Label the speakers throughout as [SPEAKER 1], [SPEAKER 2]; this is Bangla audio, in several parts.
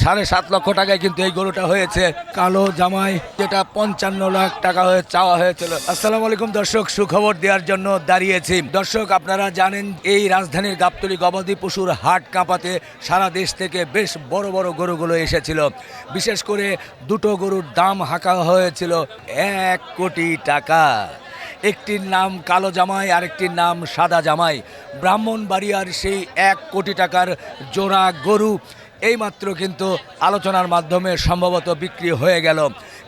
[SPEAKER 1] 7.5 লক্ষ টাকায় কিন্তু এই গরুটা হয়েছে কালো জামাই, যেটা 55 লাখ টাকা হয়ে চাওয়া হয়েছিল। আসসালামু আলাইকুম দর্শক, সুখবর দেওয়ার জন্য দাঁড়িয়েছি। দর্শক, আপনারা জানেন এই রাজধানীর গাবতলী গবাদি পশুর হাট কাঁপাতে সারা দেশ থেকে বেশ বড় বড় গরুগুলো এসেছিল। বিশেষ করে দুটো গরুর দাম হাঁকা হয়েছিল 1 কোটি টাকা। একটির নাম কালো জামাই, আরেকটির নাম সাদা জামাই। ব্রাহ্মণবাড়িয়ার সেই 1 কোটি টাকার জোড়া গরু এইমাত্র কিন্তু আলোচনার মাধ্যমে সম্ভবত বিক্রি হয়ে গেল।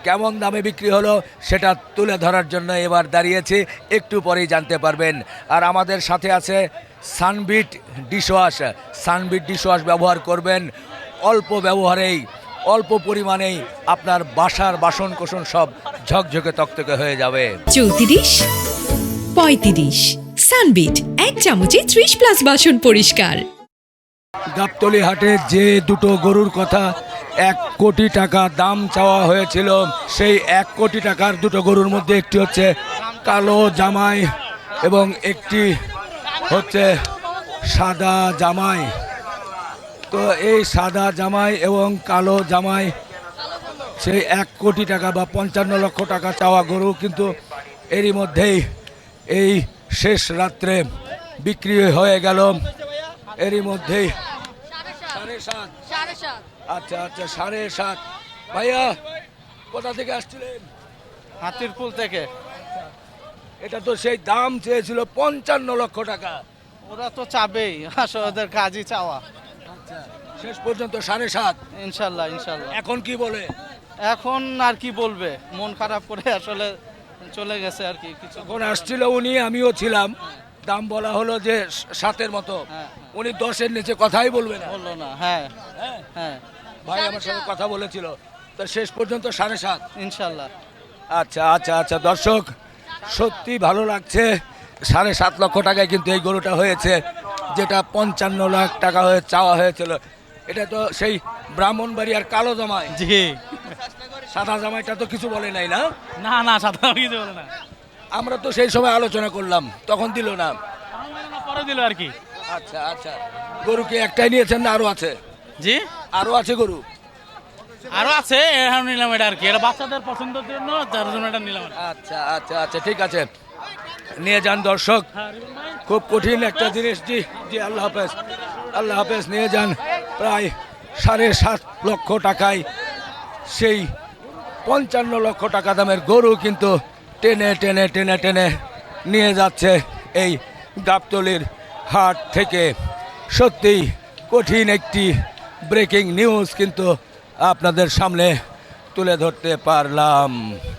[SPEAKER 1] কেমন দামে বিক্রি হলো সেটা তুলে ধরার জন্য এবার দাঁড়িয়েছি, একটু পরেই জানতে পারবেন। আর আমাদের সাথে আছে সানবিট ডিশওয়াশ। সানবিট ডিশওয়াশ ব্যবহার করবেন, অল্প ব্যবহারেই অল্প পরিমাণেই আপনার বাসার বাসন কোসন সব ঝকঝকে তকতকে হয়ে যাবে।
[SPEAKER 2] 34, 35 সানবিট 1 চামচে 30+ বাসন পরিষ্কার।
[SPEAKER 1] গাবতলী হাটে যে দুটো গরুর কথা 1 কোটি টাকা দাম চাওয়া হয়েছিল, সেই 1 কোটি টাকার দুটো গরুর মধ্যে একটি হচ্ছে কালো জামাই এবং একটি হচ্ছে সাদা জামাই। তো এই সাদা জামাই এবং কালো জামাই সেই 1 কোটি টাকা বা 55 লক্ষ টাকা চাওয়া গরু কিন্তু এরই মধ্যেই এই শেষ রাত্রে বিক্রি হয়ে গেল। এরই মধ্যেই 7.5। আচ্ছা আচ্ছা, 7.5। ভাইয়া কোথা থেকে আসছিলেন?
[SPEAKER 3] হাতিরপুল থেকে।
[SPEAKER 1] এটা তো সেই দাম চেয়েছিল 55 লক্ষ টাকা।
[SPEAKER 3] ওরা তো চাবেই, আসলে ওদের কাজই চাওয়া।
[SPEAKER 1] আচ্ছা, শেষ পর্যন্ত 7.5।
[SPEAKER 3] ইনশাল্লাহ ইনশাল্লাহ।
[SPEAKER 1] এখন কি বলে?
[SPEAKER 3] এখন আর কি বলবে, মন খারাপ করে আসলে চলে গেছে আর কি। কিছু
[SPEAKER 1] যখন আসছিল উনি, আমিও ছিলাম, দাম বলা হলো যে 7-এর মতো।
[SPEAKER 3] হ্যাঁ,
[SPEAKER 1] উনি 10-এর নিচে কথাই বলবে না।
[SPEAKER 3] বললো না। হ্যাঁ
[SPEAKER 1] হ্যাঁ,
[SPEAKER 3] হ্যাঁ,
[SPEAKER 1] ভাই আমার সাথে কথা বলেছিল, তো শেষ পর্যন্ত 7.5।
[SPEAKER 3] ইনশাল্লাহ।
[SPEAKER 1] আচ্ছা আচ্ছা আচ্ছা দর্শক, সত্যি ভালো লাগছে। 7.5 লক্ষ টাকায় কিন্তু এই গরুটা হয়েছে, যেটা 55 লাখ টাকা হয়ে চাওয়া হয়েছিল। এটা তো সেই ব্রাহ্মণবাড়িয়ার কালো জামাই।
[SPEAKER 4] জি।
[SPEAKER 1] সাদা জামাইটা তো কিছু বলে নাই না?
[SPEAKER 4] না না, সাদা কিছু বলে না।
[SPEAKER 1] আমরা তো সেই সময় আলোচনা করলাম, তখন দিল না।
[SPEAKER 4] পরে দিল আর কি।
[SPEAKER 1] আচ্ছা আচ্ছা, গরু কি একটাই নিয়েছেন না আরো আছে?
[SPEAKER 4] জি,
[SPEAKER 1] আরো আছে গরু?
[SPEAKER 4] আরো আছে, এখন নিলাম এটা আর কি। এটা বাচ্চাদের পছন্দের জন্য, তার জন্য এটা নিলাম।
[SPEAKER 1] আচ্ছা আচ্ছা আচ্ছা, ঠিক আছে, নিয়ে যান দর্শক। খুব কঠিন একটা জিনিস। জি জি, আল্লাহ হাফেজ, আল্লাহ হাফেজ। নিয়ে যান। প্রায় 7.5 লক্ষ টাকায় সেই 55 লক্ষ টাকা দামের গরু কিন্তু টেনে টেনে টেনে টেনে নিয়ে যাচ্ছে এই গাবতলীর হাট থেকে। সত্যিই কঠিন একটি ব্রেকিং নিউজ কিন্তু আপনাদের সামনে তুলে ধরতে পারলাম।